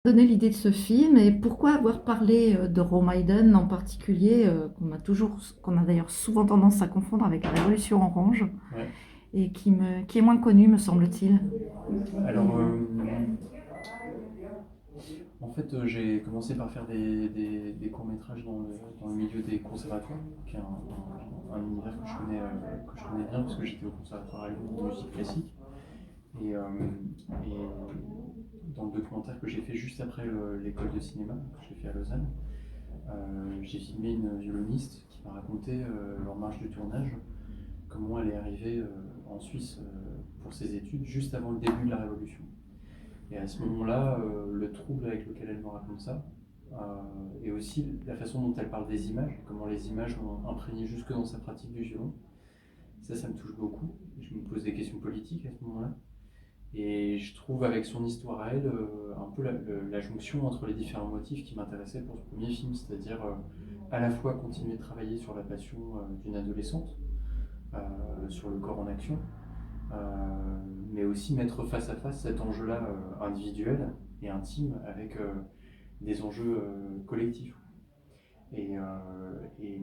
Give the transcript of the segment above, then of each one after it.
Donné l'idée de ce film et pourquoi avoir parlé de Euromaidan en particulier, qu'on a d'ailleurs souvent tendance à confondre avec la Révolution orange Ouais. et qui est moins connue, me semble-t-il. Alors, en fait, j'ai commencé par faire des courts-métrages dans le milieu des conservatoires, qui est un univers que je connais bien parce que j'étais au conservatoire à Lyon de musique classique. Et, et dans le documentaire que j'ai fait juste après l'école de cinéma, que j'ai fait à Lausanne, j'ai filmé une violoniste qui m'a raconté en marge de tournage comment elle est arrivée en Suisse pour ses études juste avant le début de la Révolution. Et à ce moment-là, le trouble avec lequel elle me raconte ça, et aussi la façon dont elle parle des images, comment les images ont imprégné jusque dans sa pratique du violon, ça me touche beaucoup. Je me pose des questions politiques à ce moment-là. Et je trouve avec son histoire à elle un peu la jonction entre les différents motifs qui m'intéressaient pour ce premier film, c'est-à-dire à la fois continuer de travailler sur la passion d'une adolescente, sur le corps en action, mais aussi mettre face à face cet enjeu-là individuel et intime avec des enjeux collectifs. Et, et,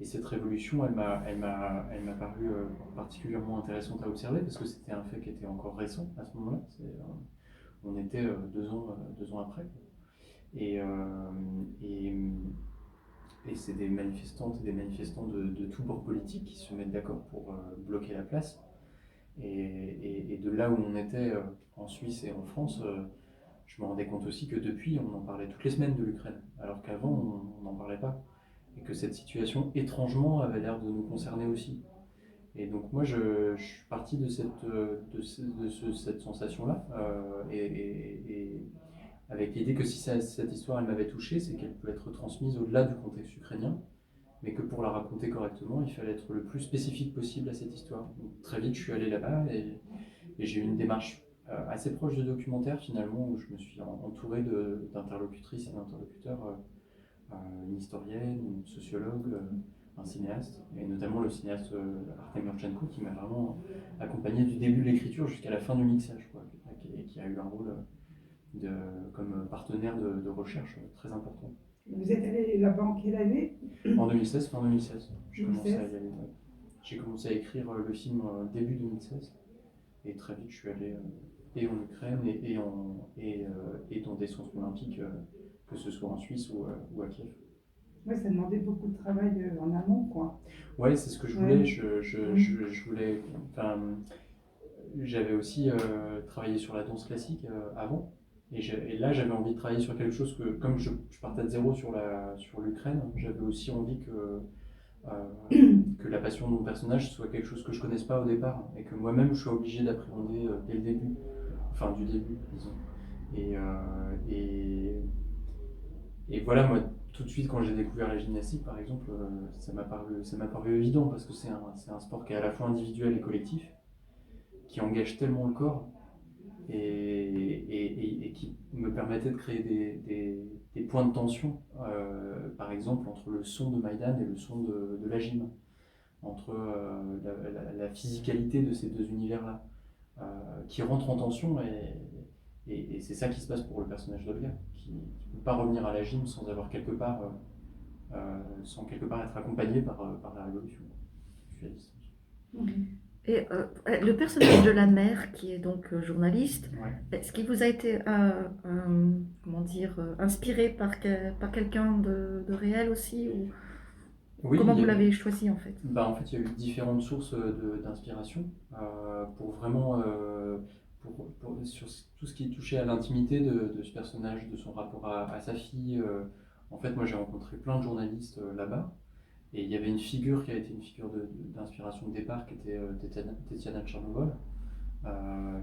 et cette révolution, elle m'a paru particulièrement intéressante à observer parce que c'était un fait qui était encore récent à ce moment-là. On était 2 ans après. Et, et, et c'est des manifestantes et des manifestants de tous bords politiques qui se mettent d'accord pour bloquer la place. Et de là où on était en Suisse et en France, je me rendais compte aussi que depuis, on en parlait toutes les semaines de l'Ukraine, alors qu'avant, on n'en parlait pas. Et que cette situation, étrangement, avait l'air de nous concerner aussi. Et donc moi, je suis parti de cette sensation-là, et avec l'idée que si cette histoire, elle m'avait touché, c'est qu'elle peut être transmise au-delà du contexte ukrainien, mais que pour la raconter correctement, il fallait être le plus spécifique possible à cette histoire. Donc, très vite, je suis allé là-bas et j'ai eu une démarche assez proche de documentaire finalement, où je me suis entouré d'interlocutrices et d'interlocuteurs, une historienne, une sociologue, un cinéaste, et notamment le cinéaste Artem Yurchenko qui m'a vraiment accompagné du début de l'écriture jusqu'à la fin du mixage, quoi, et qui a eu un rôle de, comme partenaire de recherche très important. Vous êtes allé là-bas en quelle année? En 2016, fin 2016, je commençais à 2016. y aller. Ouais. J'ai commencé à écrire le film début 2016 et très vite je suis allé et en Ukraine et dans des centres olympiques, que ce soit en Suisse ou à Kiev. Ouais, ça demandait beaucoup de travail en amont, quoi. Ouais, c'est ce que je voulais. Ouais. Je voulais. Enfin, j'avais aussi travaillé sur la danse classique avant. Et là, j'avais envie de travailler sur quelque chose que, comme je partais de zéro sur l'Ukraine, j'avais aussi envie que la passion de mon personnage soit quelque chose que je connaisse pas au départ et que moi-même je sois obligé d'appréhender dès le début, enfin du début, disons. Et, et voilà, moi, tout de suite, quand j'ai découvert la gymnastique, par exemple, ça m'a paru évident parce que c'est un sport qui est à la fois individuel et collectif, qui engage tellement le corps et qui me permettait de créer des points de tension, par exemple, entre le son de Maïdan et le son de la gym, entre la physicalité de ces deux univers-là, qui rentrent en tension et c'est ça qui se passe pour le personnage d'Olga, qui ne peut pas revenir à la gym sans quelque part être accompagné par la révolution. Je suis à distance. Et le personnage de la mère, qui est donc journaliste, Ouais. est-ce qu'il vous a été comment dire, inspiré par quelqu'un de réel aussi ou Oui, comment vous l'avez choisi en fait? en fait, il y a eu différentes sources d'inspiration pour vraiment sur tout ce qui touchait à l'intimité de ce personnage, de son rapport à sa fille. En fait, moi, j'ai rencontré plein de journalistes là-bas. Et il y avait une figure qui a été une figure d'inspiration de départ, qui était Tetiana Tchernovol,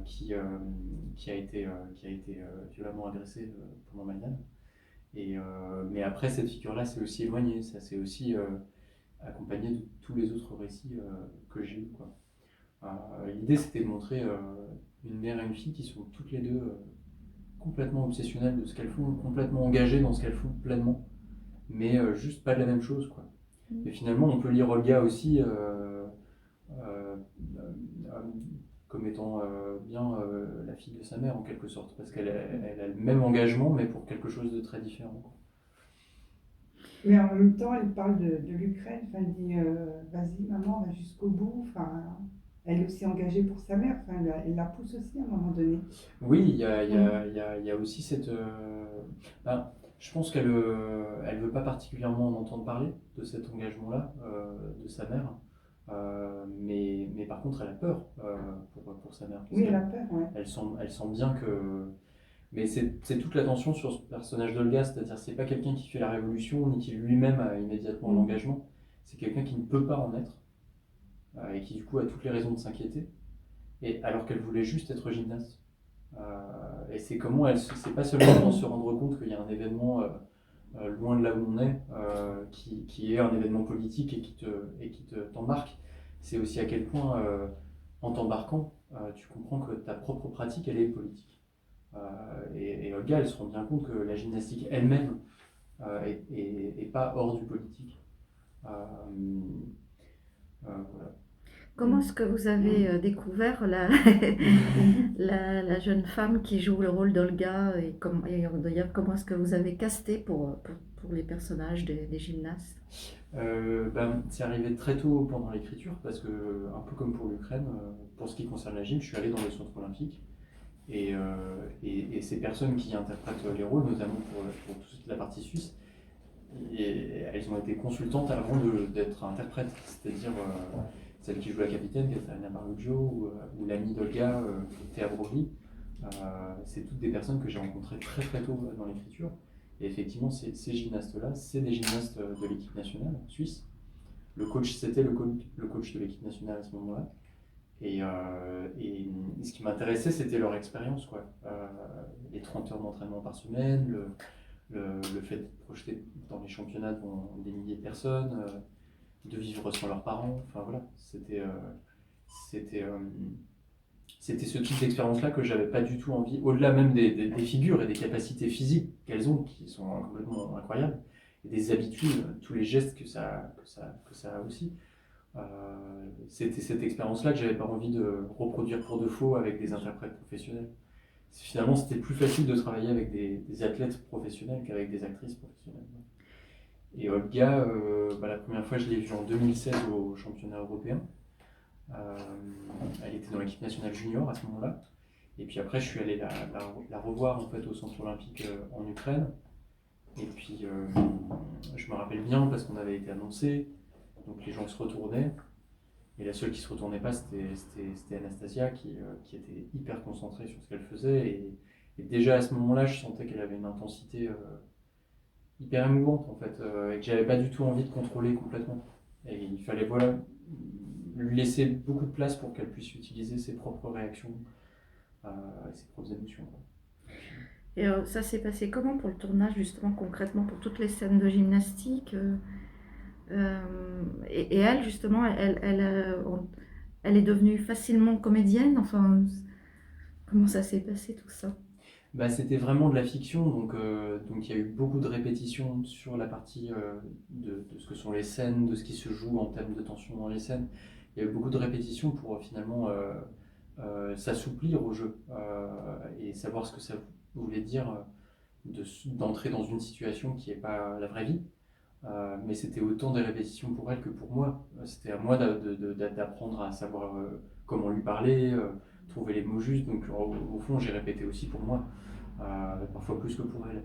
qui a été violemment agressée pendant Maïdan. Mais après, cette figure-là s'est aussi éloignée, ça s'est aussi accompagné de tous les autres récits que j'ai eus, quoi. L'idée, c'était de montrer une mère et une fille qui sont toutes les deux complètement obsessionnelles de ce qu'elles font, complètement engagées dans ce qu'elles font pleinement, mais juste pas de la même chose, quoi. Et finalement, on peut lire Olga aussi euh, comme étant bien la fille de sa mère en quelque sorte, parce qu'elle elle a le même engagement mais pour quelque chose de très différent. Mais en même temps, elle parle de l'Ukraine. Enfin, elle dit vas-y, maman, va jusqu'au bout. Enfin, elle est aussi engagée pour sa mère. Enfin, elle la pousse aussi à un moment donné. Oui, il y a aussi cette... ben, je pense qu'elle elle veut pas particulièrement en entendre parler de cet engagement-là de sa mère, mais par contre elle a peur pour sa mère, parce Oui, elle a qu'elle peur, ouais. elle sent bien que... Mais c'est toute la tension sur ce personnage d'Olga, c'est-à-dire c'est pas quelqu'un qui fait la révolution, ni qui lui-même a immédiatement un Mm. engagement, c'est quelqu'un qui ne peut pas en être, et qui du coup a toutes les raisons de s'inquiéter, et alors qu'elle voulait juste être gymnaste. Et c'est comment elle, c'est pas seulement se rendre compte qu'il y a un événement loin de là où on est, qui est un événement politique et qui t'embarque, c'est aussi à quel point, en t'embarquant, tu comprends que ta propre pratique, elle est politique. Et Olga, elle se rend bien compte que la gymnastique elle-même est pas hors du politique. Euh, voilà. Comment est-ce que vous avez découvert la jeune femme qui joue le rôle d'Olga et d'ailleurs comment est-ce que vous avez casté pour les personnages des gymnastes? C'est arrivé très tôt pendant l'écriture parce que, un peu comme pour l'Ukraine, pour ce qui concerne la gym, je suis allé dans les centres olympiques et ces personnes qui interprètent les rôles, notamment pour toute la partie suisse, elles ont été consultantes avant d'être interprètes, c'est-à-dire celle qui joue la capitaine, Katarina Barluggio, ou l'amie d'Olga, Théa Broglie. C'est toutes des personnes que j'ai rencontrées très très tôt dans l'écriture. Et effectivement, ces gymnastes-là, c'est des gymnastes de l'équipe nationale suisse. Le coach, c'était le coach de l'équipe nationale à ce moment-là. Et ce qui m'intéressait, c'était leur expérience, quoi. Les 30 heures d'entraînement par semaine, le fait d'être projeté dans les championnats devant des milliers de personnes, de vivre sans leurs parents. Enfin voilà, c'était ce type d'expérience-là que j'avais pas du tout envie, au-delà même des figures et des capacités physiques qu'elles ont, qui sont complètement incroyables, et des habitudes, tous les gestes que ça a aussi. C'était cette expérience-là que j'avais pas envie de reproduire pour de faux avec des interprètes professionnels. Finalement, c'était plus facile de travailler avec des athlètes professionnels qu'avec des actrices professionnelles. Et Olga, la première fois, je l'ai vue en 2016 au championnat européen. Elle était dans l'équipe nationale junior à ce moment-là. Et puis après, je suis allé la revoir en fait, au centre olympique en Ukraine. Et puis, je me rappelle bien parce qu'on avait été annoncé, donc les gens se retournaient. Et la seule qui se retournait pas, c'était Anastasia qui était hyper concentrée sur ce qu'elle faisait. Et déjà à ce moment-là, je sentais qu'elle avait une intensité hyper émouvante en fait, et que j'avais pas du tout envie de contrôler complètement. Et il fallait lui laisser beaucoup de place pour qu'elle puisse utiliser ses propres réactions et ses propres émotions. Et ça s'est passé comment pour le tournage, justement, concrètement, pour toutes les scènes de gymnastique et elle, justement, elle est devenue facilement comédienne. Enfin, comment ça s'est passé tout ça? C'était vraiment de la fiction, donc il y a eu beaucoup de répétitions sur la partie de ce que sont les scènes, de ce qui se joue en termes de tension dans les scènes. Il y a eu beaucoup de répétitions pour finalement s'assouplir au jeu et savoir ce que ça voulait dire d'entrer dans une situation qui n'est pas la vraie vie. Mais c'était autant des répétitions pour elle que pour moi. C'était à moi d'apprendre à savoir comment lui parler, trouver les mots justes. Donc au fond, j'ai répété aussi pour moi, parfois plus que pour elle.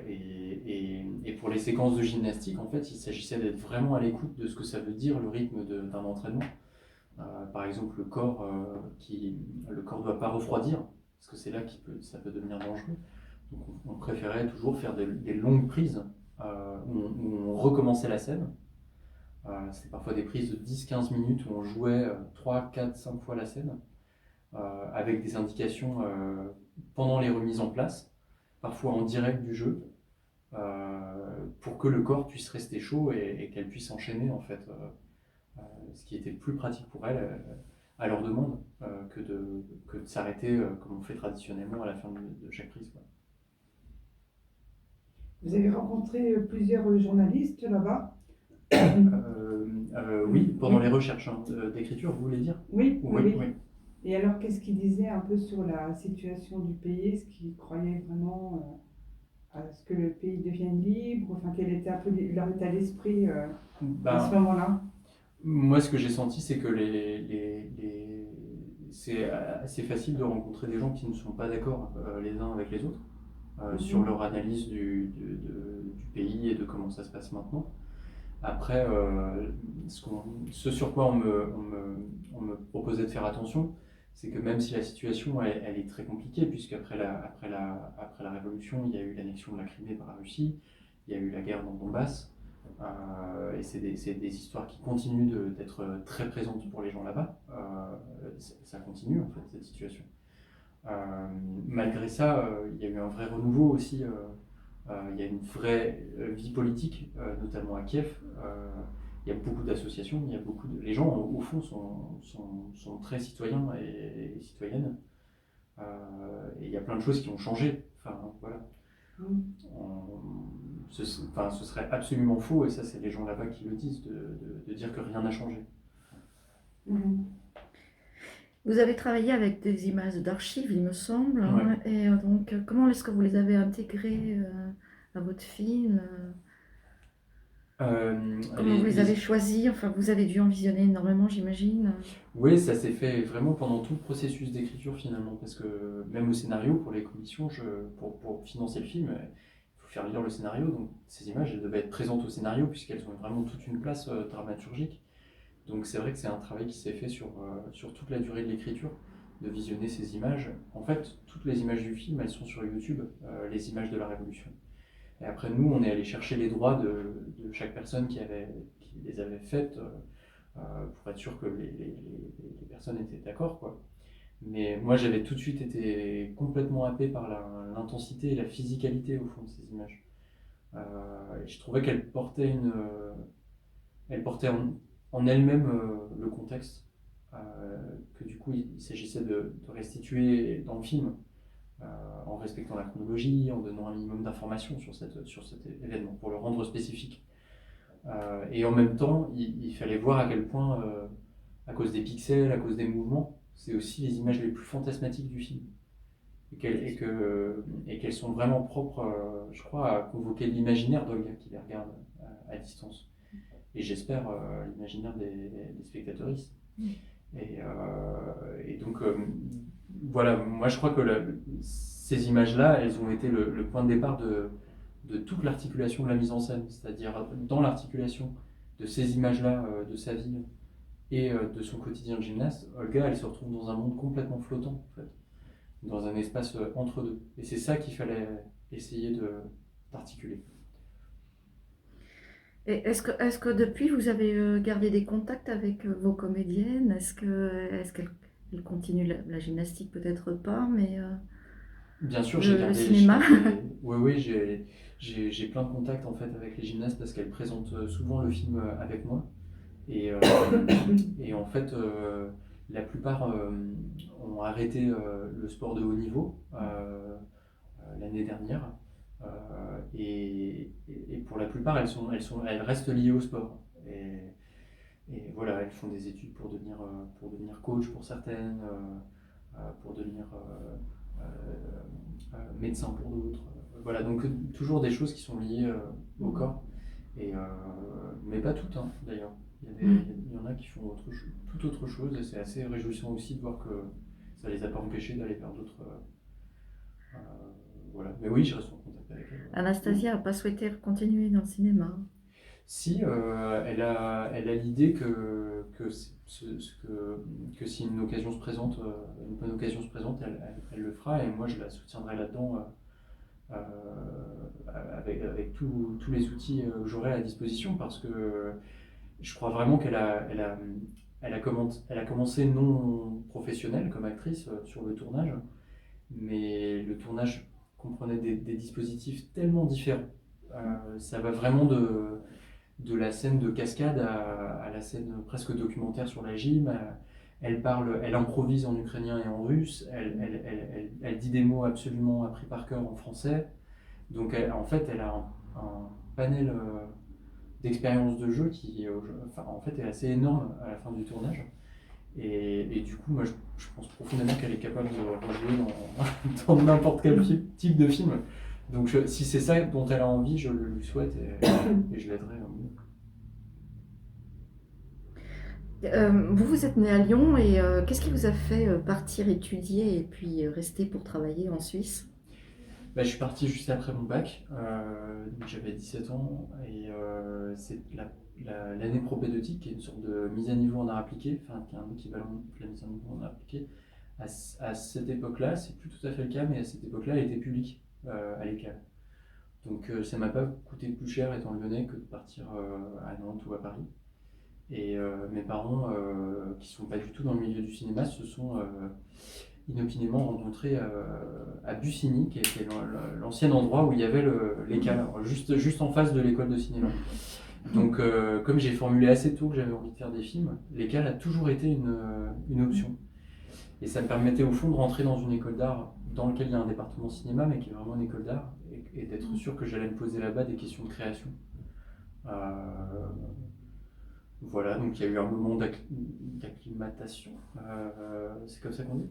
Et pour les séquences de gymnastique, en fait, il s'agissait d'être vraiment à l'écoute de ce que ça veut dire le rythme d'un entraînement. Par exemple, le corps ne doit pas refroidir, parce que c'est là ça peut devenir dangereux. Donc on préférait toujours faire des longues prises où on recommençait la scène. C'était parfois des prises de 10-15 minutes où on jouait 3, 4, 5 fois la scène, avec des indications pendant les remises en place, parfois en direct du jeu, pour que le corps puisse rester chaud et qu'elle puisse enchaîner en fait, ce qui était plus pratique pour elle à leur demande que de s'arrêter comme on fait traditionnellement à la fin de chaque prise, quoi. Vous avez rencontré plusieurs journalistes là-bas? Oui, pendant les recherches d'écriture, vous voulez dire? Oui, oui, oui. Et alors, qu'est-ce qu'il disait un peu sur la situation du pays? Est-ce qu'il croyait vraiment à ce que le pays devienne libre? Enfin, quel était un peu leur état d'esprit à ce Ben, moment-là? moi, ce que j'ai senti, c'est que c'est assez facile de rencontrer des gens qui ne sont pas d'accord les uns avec les autres sur leur analyse du pays et de comment ça se passe maintenant. Après, ce sur quoi on me proposait de faire attention, c'est que même si la situation elle est très compliquée, puisqu'après après la Révolution, il y a eu l'annexion de la Crimée par la Russie, il y a eu la guerre dans le Donbass, et c'est des histoires qui continuent d'être très présentes pour les gens là-bas. Ça continue en fait, cette situation. Malgré ça, il y a eu un vrai renouveau aussi. Il y a une vraie vie politique, notamment à Kiev. Il y a beaucoup d'associations, il y a les gens au fond sont très citoyens et citoyennes. Et il y a plein de choses qui ont changé. Enfin, voilà. Ce serait absolument faux, et ça c'est les gens là-bas qui le disent, de dire que rien n'a changé. Vous avez travaillé avec des images d'archives, il me semble, hein, Ouais. et donc comment est-ce que vous les avez intégrées à votre film? Comment vous les avez choisis? Enfin, vous avez dû en visionner énormément, j'imagine. Oui, ça s'est fait vraiment pendant tout le processus d'écriture finalement, parce que même au scénario, pour les commissions, pour financer le film, il faut faire lire le scénario, donc ces images elles devaient être présentes au scénario puisqu'elles ont vraiment toute une place dramaturgique. Donc c'est vrai que c'est un travail qui s'est fait sur toute la durée de l'écriture, de visionner ces images. En fait, toutes les images du film, elles sont sur YouTube, les images de la Révolution. Et après, nous, on est allé chercher les droits de chaque personne qui les avait faites pour être sûr que les personnes étaient d'accord, quoi. Mais moi, j'avais tout de suite été complètement happé par l'intensité et la physicalité, au fond, de ces images. Et je trouvais qu'elles portaient elles portaient en elles-mêmes le contexte, que du coup, il s'agissait de restituer dans le film, en respectant la chronologie, en donnant un minimum d'informations sur cet événement, pour le rendre spécifique. Et en même temps, il fallait voir à quel point, à cause des pixels, à cause des mouvements, c'est aussi les images les plus fantasmatiques du film. Et qu'elles sont vraiment propres, je crois, à convoquer l'imaginaire d'Olga qui les regarde à distance. Et j'espère l'imaginaire des spectateuristes. Et donc, voilà, moi je crois que ces images-là, elles ont été le point de départ de toute l'articulation de la mise en scène, c'est-à-dire dans l'articulation de ces images-là, de sa vie et de son quotidien de gymnaste, Olga, elle se retrouve dans un monde complètement flottant, en fait, dans un espace entre deux. Et c'est ça qu'il fallait essayer d'articuler. Et est-ce que depuis, vous avez gardé des contacts avec vos comédiennes? Est-ce qu'elles continuent la gymnastique? Peut-être pas, mais Bien sûr, le cinéma? Oui, oui, j'ai plein de contacts en fait avec les gymnastes parce qu'elles présentent souvent le film avec moi. Et, et en fait, la plupart ont arrêté le sport de haut niveau l'année dernière. Et pour la plupart, elles restent liées au sport. Et voilà, elles font des études pour devenir coach pour certaines, pour devenir médecin pour d'autres. Voilà, donc toujours des choses qui sont liées au corps. Mais pas toutes, hein, d'ailleurs. Il y en a qui font tout autre chose et c'est assez réjouissant aussi de voir que ça les a pas empêchés d'aller vers d'autres. Euh, voilà. Mais oui, je reste en contact avec elle. Anastasia n'a pas souhaité continuer dans le cinéma. Si, elle a l'idée que si une occasion se présente, une bonne occasion se présente, elle le fera et moi je la soutiendrai là-dedans avec tous les outils que j'aurai à disposition parce que je crois vraiment elle a commencé non professionnelle comme actrice sur le tournage, mais le tournage comprenait des dispositifs tellement différents. Ça va vraiment de la scène de cascade à la scène presque documentaire sur la gym. Elle improvise en ukrainien et en russe, elle dit des mots absolument appris par cœur en français. Donc en fait, elle a un panel d'expérience de jeu qui en fait, est assez énorme à la fin du tournage. Et du coup, moi, je pense profondément qu'elle est capable de rejouer dans n'importe quel type de film. Donc, si c'est ça dont elle a envie, je le lui souhaite et je l'aiderai. Vous êtes né à Lyon et qu'est-ce qui vous a fait partir étudier et puis rester pour travailler en Suisse? Je suis parti juste après mon bac, donc j'avais 17 ans et c'est l'année propédeutique qui est une sorte de mise à niveau en art appliqué, enfin qui est un équivalent de la mise à niveau en art appliqué. À cette époque-là, c'est plus tout à fait le cas, mais à cette époque-là, elle était publique à l'ECAL. Donc ça m'a pas coûté plus cher étant lyonnais que de partir à Nantes ou à Paris. Et mes parents, qui sont pas du tout dans le milieu du cinéma, se sont inopinément rencontrés à Bussigny, qui était l'ancien endroit où il y avait l'ECAL, juste en face de l'école de cinéma. Donc comme j'ai formulé assez tôt que j'avais envie de faire des films, l'ECAL a toujours été une option. Et ça me permettait au fond de rentrer dans une école d'art dans laquelle il y a un département cinéma, mais qui est vraiment une école d'art, et d'être sûr que j'allais me poser là-bas des questions de création. Voilà, donc il y a eu un moment d'acclimatation, c'est comme ça qu'on dit.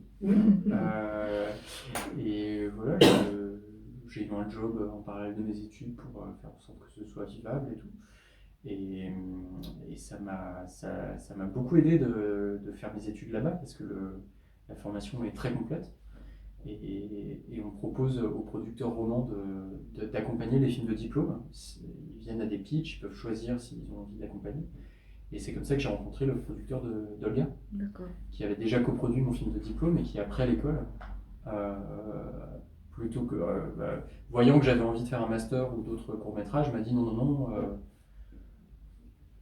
Et voilà, j'ai eu un job en parallèle de mes études pour faire en sorte que ce soit vivable et tout. Et ça m'a beaucoup aidé de faire mes études là-bas parce que la formation est très complète. Et on propose aux producteurs romans d'accompagner les films de diplôme. Ils viennent à des pitchs, ils peuvent choisir s'ils ont envie d'accompagner. Et c'est comme ça que j'ai rencontré le producteur d'Olga, qui avait déjà coproduit mon film de diplôme et qui, après l'école, plutôt que voyant que j'avais envie de faire un master ou d'autres courts-métrages, m'a dit non,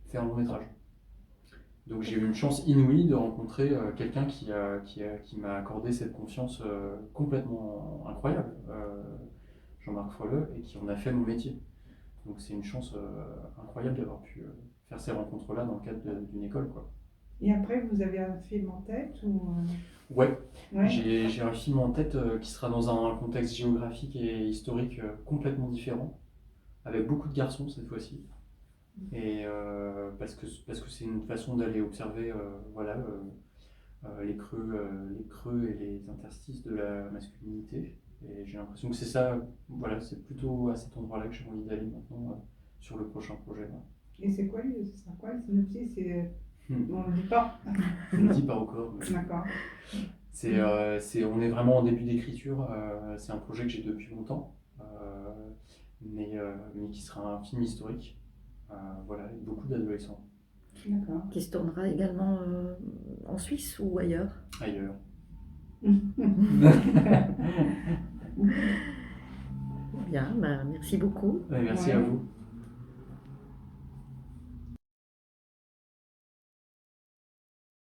fais un long-métrage. Donc j'ai eu une chance inouïe de rencontrer quelqu'un qui m'a accordé cette confiance complètement incroyable, Jean-Marc Froleux, et qui en a fait mon métier. Donc c'est une chance incroyable d'avoir pu faire ces rencontres-là dans le cadre d'une école, quoi. Et après, vous avez un film en tête ou... Ouais. J'ai un film en tête qui sera dans un contexte géographique et historique complètement différent, avec beaucoup de garçons cette fois-ci. Et parce que c'est une façon d'aller observer les creux et les interstices de la masculinité. Et j'ai l'impression que c'est ça, voilà, c'est plutôt à cet endroit-là que j'ai envie d'aller maintenant sur le prochain projet. Là. Et c'est quoi, ce sera quoi le synopsis? On ne le dit pas. Je ne le dis pas encore. D'accord. On est vraiment en début d'écriture. C'est un projet que j'ai depuis longtemps, mais qui sera un film historique. Voilà, avec beaucoup d'adolescents. D'accord. Qui se tournera également en Suisse ou ailleurs? Ailleurs. Bien, merci beaucoup. Merci à vous.